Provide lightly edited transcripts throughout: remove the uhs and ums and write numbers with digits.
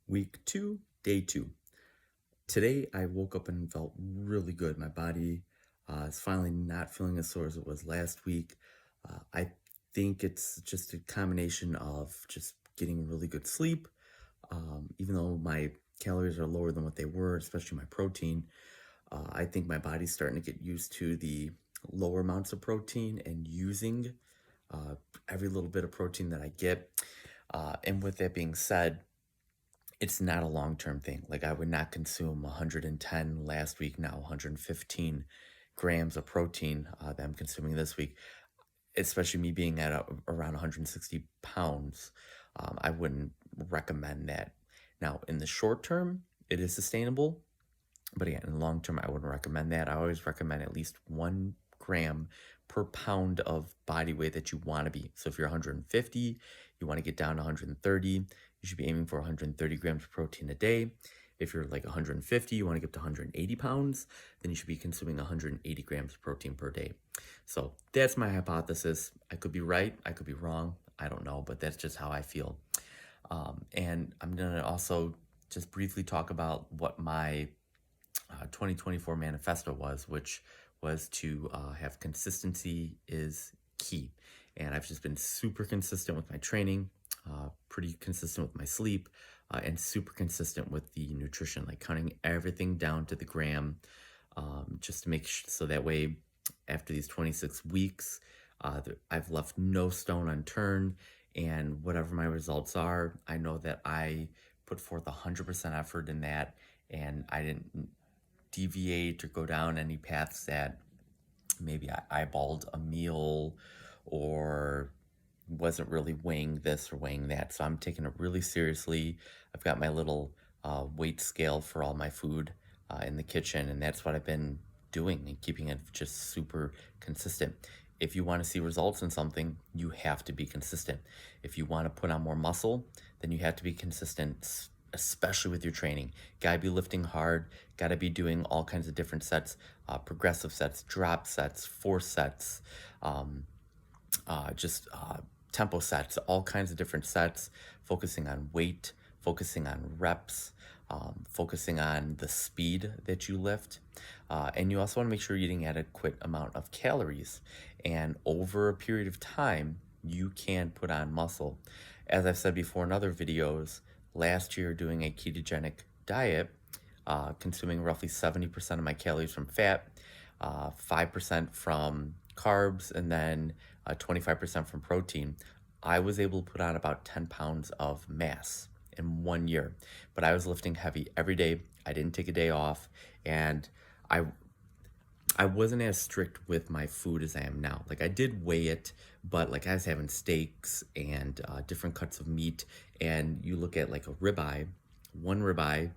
Week 2, day 2. Today, I woke up and felt really good. My body is finally not feeling as sore as it was last week. I think it's just a combination of just getting really good sleep. Even though my calories are lower than what they were, especially my protein, I think my body's starting to get used to the lower amounts of protein and using uh, every little bit of protein that I get. And with that being said, it's not a long-term thing. Like, I would not consume 110 last week, now 115 grams of protein that I'm consuming this week, especially me being at around 160 pounds. I wouldn't recommend that. Now, in the short term, it is sustainable, but again, in the long term, I wouldn't recommend that. I always recommend at least 1 gram per pound of body weight that you want to be. So if you're 150, you want to get down to 130, you should be aiming for 130 grams of protein a day. If you're like 150, you want to get up to 180 pounds, then you should be consuming 180 grams of protein per day. So that's my hypothesis. I could be right, I could be wrong. I don't know, but that's just how I feel. And I'm going to also just briefly talk about what my 2024 manifesto was, which was to have consistency is key. And I've just been super consistent with my training, pretty consistent with my sleep, and super consistent with the nutrition, like counting everything down to the gram, just to make so that way after these 26 weeks, I've left no stone unturned. And whatever my results are, I know that I put forth 100% effort in that, and I didn't deviate or go down any paths that maybe I eyeballed a meal or wasn't really weighing this or weighing that. So I'm taking it really seriously. I've got my little weight scale for all my food in the kitchen, and that's what I've been doing and keeping it just super consistent. If you want to see results in something, you have to be consistent. If you want to put on more muscle, then you have to be consistent, especially with your training. Gotta be lifting hard, gotta be doing all kinds of different sets, progressive sets, drop sets, force sets, um, just tempo sets, all kinds of different sets, focusing on weight, focusing on reps, focusing on the speed that you lift. And you also want to make sure you're eating adequate amount of calories. And over a period of time, you can put on muscle. As I've said before in other videos, last year doing a ketogenic diet, consuming roughly 70% of my calories from fat, 5% from carbs, and then 25% from protein, I was able to put on about 10 pounds of mass in 1 year. But I was lifting heavy every day. I didn't take a day off, and I I wasn't as strict with my food as I am now. Like, I did weigh it, but like I was having steaks and different cuts of meat. And you look at like a ribeye, one ribeye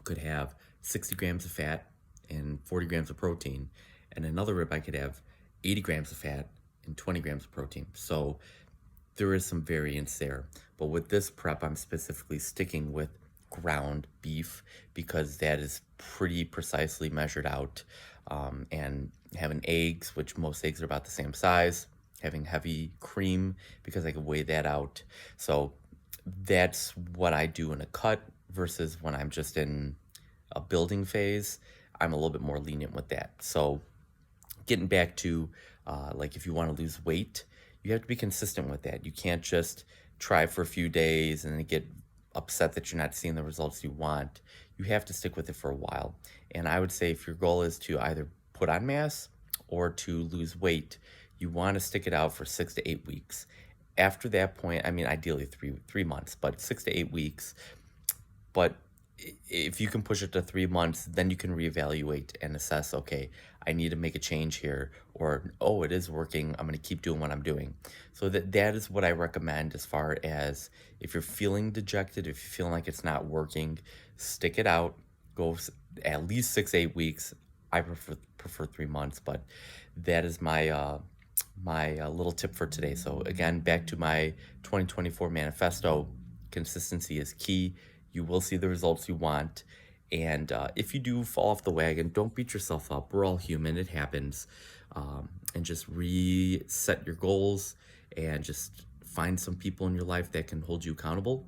could have 60 grams of fat and 40 grams of protein, and another ribeye could have 80 grams of fat and 20 grams of protein. So there is some variance there. But with this prep, I'm specifically sticking with ground beef because that is pretty precisely measured out. And having eggs, which most eggs are about the same size, having heavy cream because I can weigh that out. So that's what I do in a cut versus when I'm just in a building phase. I'm a little bit more lenient with that. So getting back to like if you want to lose weight, you have to be consistent with that. You can't just try for a few days and then get upset that you're not seeing the results you want. You have to stick with it for a while. And I would say if your goal is to either put on mass or to lose weight, you want to stick it out for 6 to 8 weeks. After that point, I mean, ideally three months, but 6 to 8 weeks. But if you can push it to 3 months, then you can reevaluate and assess, okay, I need to make a change here, or, oh, it is working. I'm going to keep doing what I'm doing. So that is what I recommend as far as if you're feeling dejected, if you're feeling like it's not working, stick it out, go at least 6 to 8 weeks. I prefer 3 months, but that is my little tip for today. So again, back to my 2024 manifesto, consistency is key. You will see the results you want. And if you do fall off the wagon, don't beat yourself up. We're all human. It happens. And just reset your goals and just find some people in your life that can hold you accountable.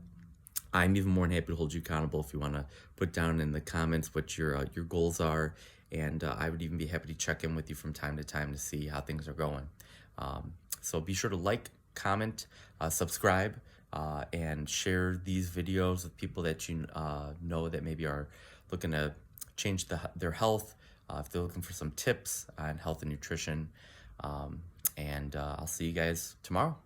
I'm even more than happy to hold you accountable if you want to put down in the comments what your goals are, and I would even be happy to check in with you from time to time to see how things are going. So be sure to like, comment, subscribe, and share these videos with people that you know that maybe are looking to change their health. If they're looking for some tips on health and nutrition, and I'll see you guys tomorrow.